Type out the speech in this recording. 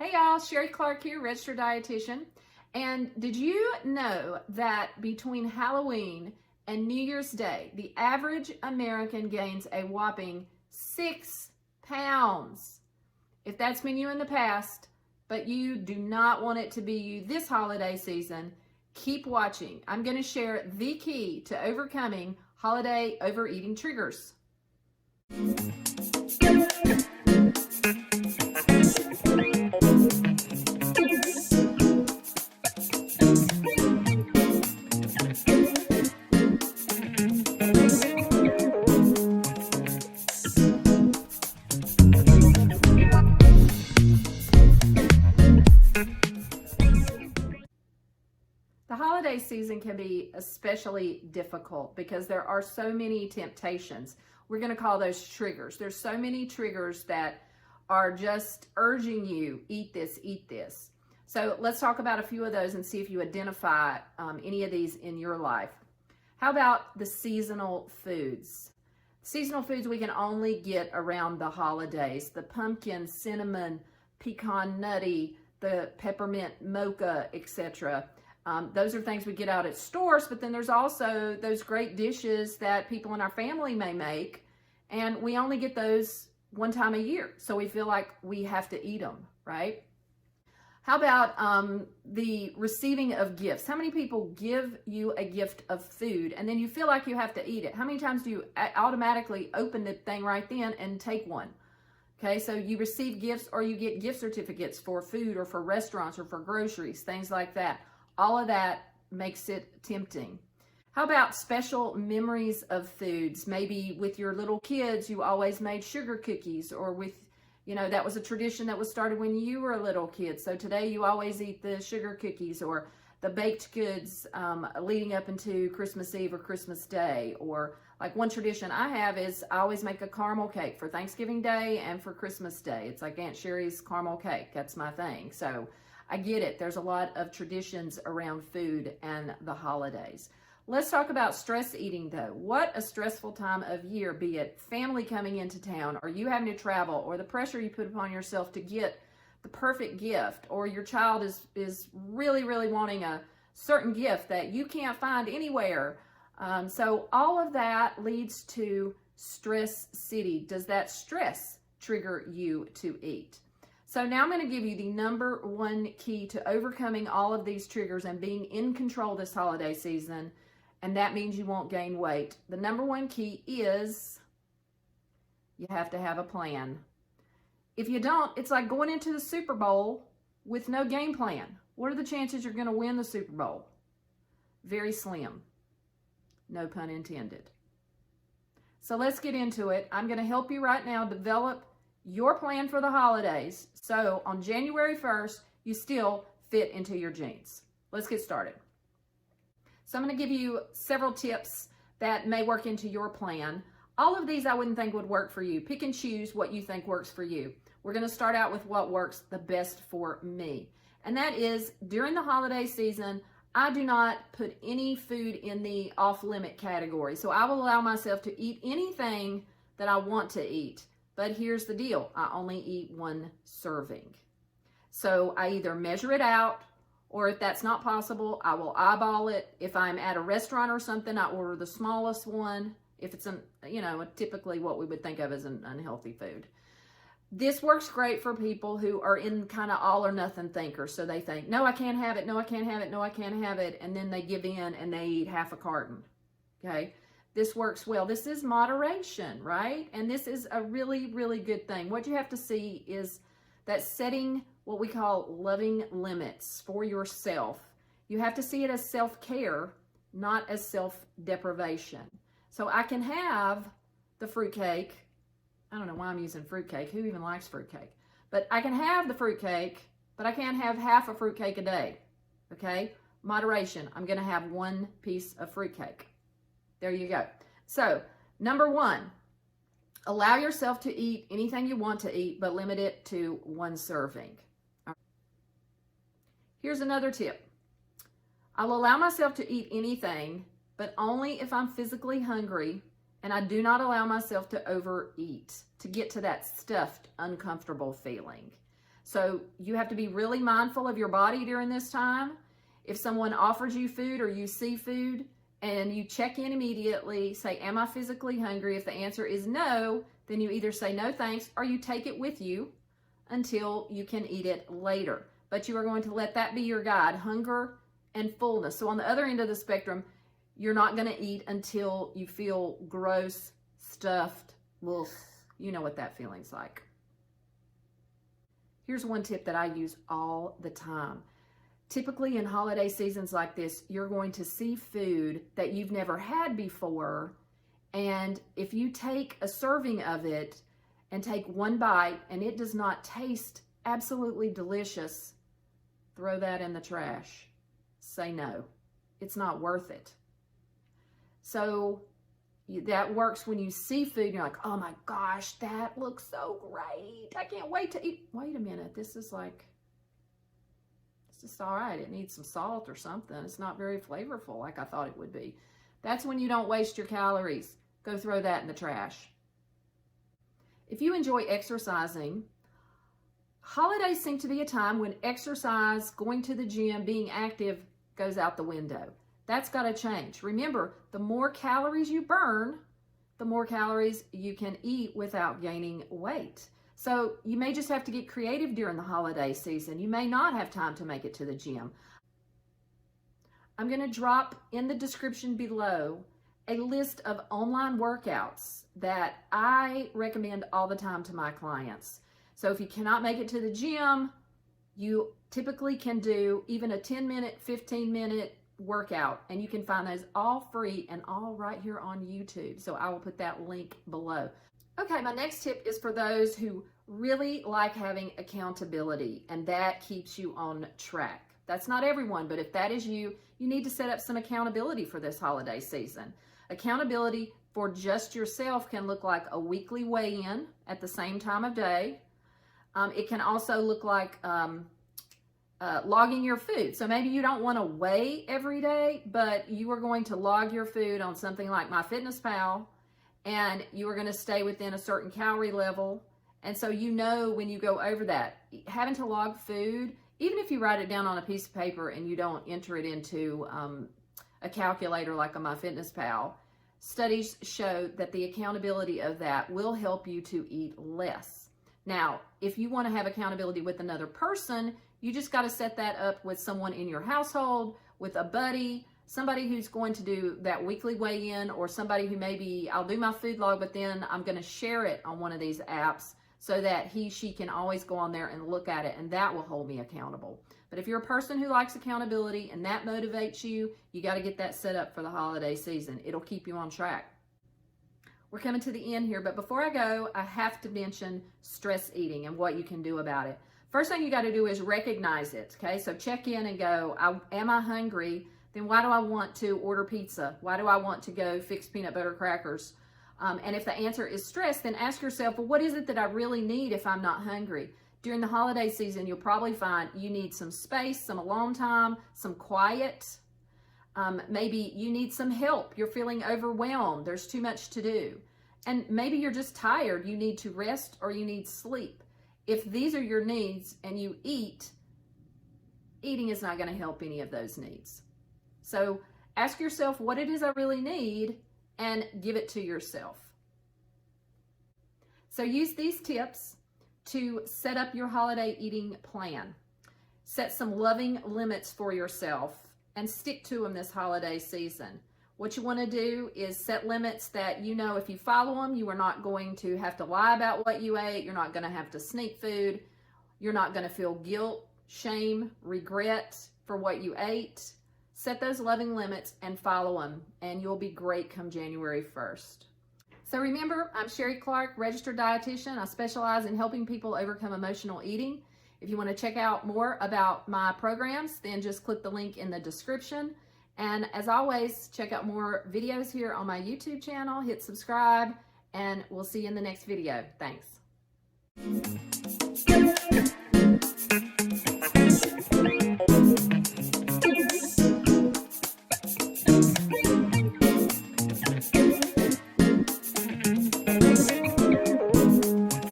Hey y'all, Sherry Clark here, registered dietitian. And did you know that between Halloween and New Year's Day, the average American gains a whopping 6 pounds? If that's been you in the past, but you do not want it to be you this holiday season, keep watching. I'm going to share the key to overcoming holiday overeating triggers. The holiday season can be especially difficult because there are so many temptations. We're going to call those triggers. There's so many triggers that are just urging you, eat this, eat this. So let's talk about a few of those and see if you identify any of these in your life. How about the seasonal foods? Seasonal foods we can only get around the holidays. The pumpkin, cinnamon, pecan nutty, the peppermint mocha, etc. Those are things we get out at stores, but then there's also those great dishes that people in our family may make, and we only get those one time a year, so we feel like we have to eat them, right? How about the receiving of gifts? How many people give you a gift of food, and then you feel like you have to eat it? How many times do you automatically open the thing right then and take one? Okay, so you receive gifts or you get gift certificates for food or for restaurants or for groceries, things like that. All of that makes it tempting. How about special memories of foods? Maybe with your little kids, you always made sugar cookies, or with, that was a tradition that was started when you were a little kid. So today you always eat the sugar cookies or the baked goods leading up into Christmas Eve or Christmas Day. Or like one tradition I have is I always make a caramel cake for Thanksgiving Day and for Christmas Day. It's like Aunt Sherry's caramel cake. That's my thing. So I get it. There's a lot of traditions around food and the holidays. Let's talk about stress eating though. What a stressful time of year, be it family coming into town, or you having to travel, or the pressure you put upon yourself to get the perfect gift, or your child is really, really wanting a certain gift that you can't find anywhere. So all of that leads to stress city. Does that stress trigger you to eat? So now I'm going to give you the number one key to overcoming all of these triggers and being in control this holiday season, and that means you won't gain weight. The number one key is you have to have a plan. If you don't, it's like going into the Super Bowl with no game plan. What are the chances you're going to win the Super Bowl? Very slim. No pun intended. So let's get into it. I'm going to help you right now develop your plan for the holidays, so on January 1st, you still fit into your jeans. Let's get started. So I'm going to give you several tips that may work into your plan. All of these I wouldn't think would work for you. Pick and choose what you think works for you. We're going to start out with what works the best for me. And that is, during the holiday season, I do not put any food in the off-limit category. So I will allow myself to eat anything that I want to eat. But here's the deal, I only eat one serving. So I either measure it out, or if that's not possible, I will eyeball it. If I'm at a restaurant or something, I order the smallest one. If it's, typically what we would think of as an unhealthy food. This works great for people who are in kind of all or nothing thinkers. So they think, no, I can't have it, no, I can't have it, no, I can't have it. And then they give in and they eat half a carton, okay? This works well. This is moderation, right? And this is a really, really good thing. What you have to see is that setting what we call loving limits for yourself. You have to see it as self-care, not as self-deprivation. So I can have the fruitcake. I don't know why I'm using fruitcake. Who even likes fruitcake? But I can have the fruitcake, but I can't have half a fruitcake a day, okay? Moderation. I'm going to have one piece of fruitcake. There you go. So, number one, allow yourself to eat anything you want to eat, but limit it to one serving. Here's another tip. I'll allow myself to eat anything, but only if I'm physically hungry, and I do not allow myself to overeat to get to that stuffed, uncomfortable feeling. So you have to be really mindful of your body during this time. If someone offers you food or you see food and you check in immediately, say, am I physically hungry? If the answer is no, then you either say no thanks or you take it with you until you can eat it later. But you are going to let that be your guide, hunger and fullness. So on the other end of the spectrum, you're not going to eat until you feel gross, stuffed. Well, you know what that feeling's like. Here's one tip that I use all the time. Typically in holiday seasons like this, you're going to see food that you've never had before. And if you take a serving of it and take one bite and it does not taste absolutely delicious, throw that in the trash. Say no. It's not worth it. So that works when you see food and you're like, oh my gosh, that looks so great. I can't wait to eat. Wait a minute. This is all right. It needs some salt or something. It's not very flavorful like I thought it would be. That's when you don't waste your calories. Go throw that in the trash. If you enjoy exercising, holidays seem to be a time when exercise, going to the gym, being active goes out the window. That's got to change. Remember, the more calories you burn, the more calories you can eat without gaining weight. So you may just have to get creative during the holiday season. You may not have time to make it to the gym. I'm going to drop in the description below a list of online workouts that I recommend all the time to my clients. So if you cannot make it to the gym, you typically can do even a 10-minute, 15-minute workout, and you can find those all free and all right here on YouTube. So I will put that link below. Okay, my next tip is for those who really like having accountability, and that keeps you on track. That's not everyone, but if that is you, you need to set up some accountability for this holiday season. Accountability for just yourself can look like a weekly weigh-in at the same time of day. It can also look like logging your food. So maybe you don't want to weigh every day, but you are going to log your food on something like MyFitnessPal, and you are going to stay within a certain calorie level. And so you know when you go over that, having to log food, even if you write it down on a piece of paper and you don't enter it into a calculator like a MyFitnessPal, studies show that the accountability of that will help you to eat less. Now, if you want to have accountability with another person, you just got to set that up with someone in your household, with a buddy, somebody who's going to do that weekly weigh-in, or somebody who maybe, I'll do my food log, but then I'm going to share it on one of these apps so that she can always go on there and look at it, and that will hold me accountable. But if you're a person who likes accountability and that motivates you, you got to get that set up for the holiday season. It'll keep you on track. We're coming to the end here, but before I go, I have to mention stress eating and what you can do about it. First thing you got to do is recognize it, okay? So check in and go, am I hungry? Then why do I want to order pizza? Why do I want to go fix peanut butter crackers? And if the answer is stress, then ask yourself, well, what is it that I really need if I'm not hungry? During the holiday season, you'll probably find you need some space, some alone time, some quiet. Maybe you need some help. You're feeling overwhelmed. There's too much to do. And maybe you're just tired. You need to rest or you need sleep. If these are your needs and you eat, eating is not going to help any of those needs. So ask yourself what it is I really need and give it to yourself. So use these tips to set up your holiday eating plan. Set some loving limits for yourself and stick to them this holiday season. What you want to do is set limits that you know if you follow them, you are not going to have to lie about what you ate. You're not going to have to sneak food. You're not going to feel guilt, shame, regret for what you ate. Set those loving limits and follow them, and you'll be great come January 1st. So remember, I'm Sherry Clark, registered dietitian. I specialize in helping people overcome emotional eating. If you want to check out more about my programs, then just click the link in the description. And as always, check out more videos here on my YouTube channel. Hit subscribe, and we'll see you in the next video. Thanks.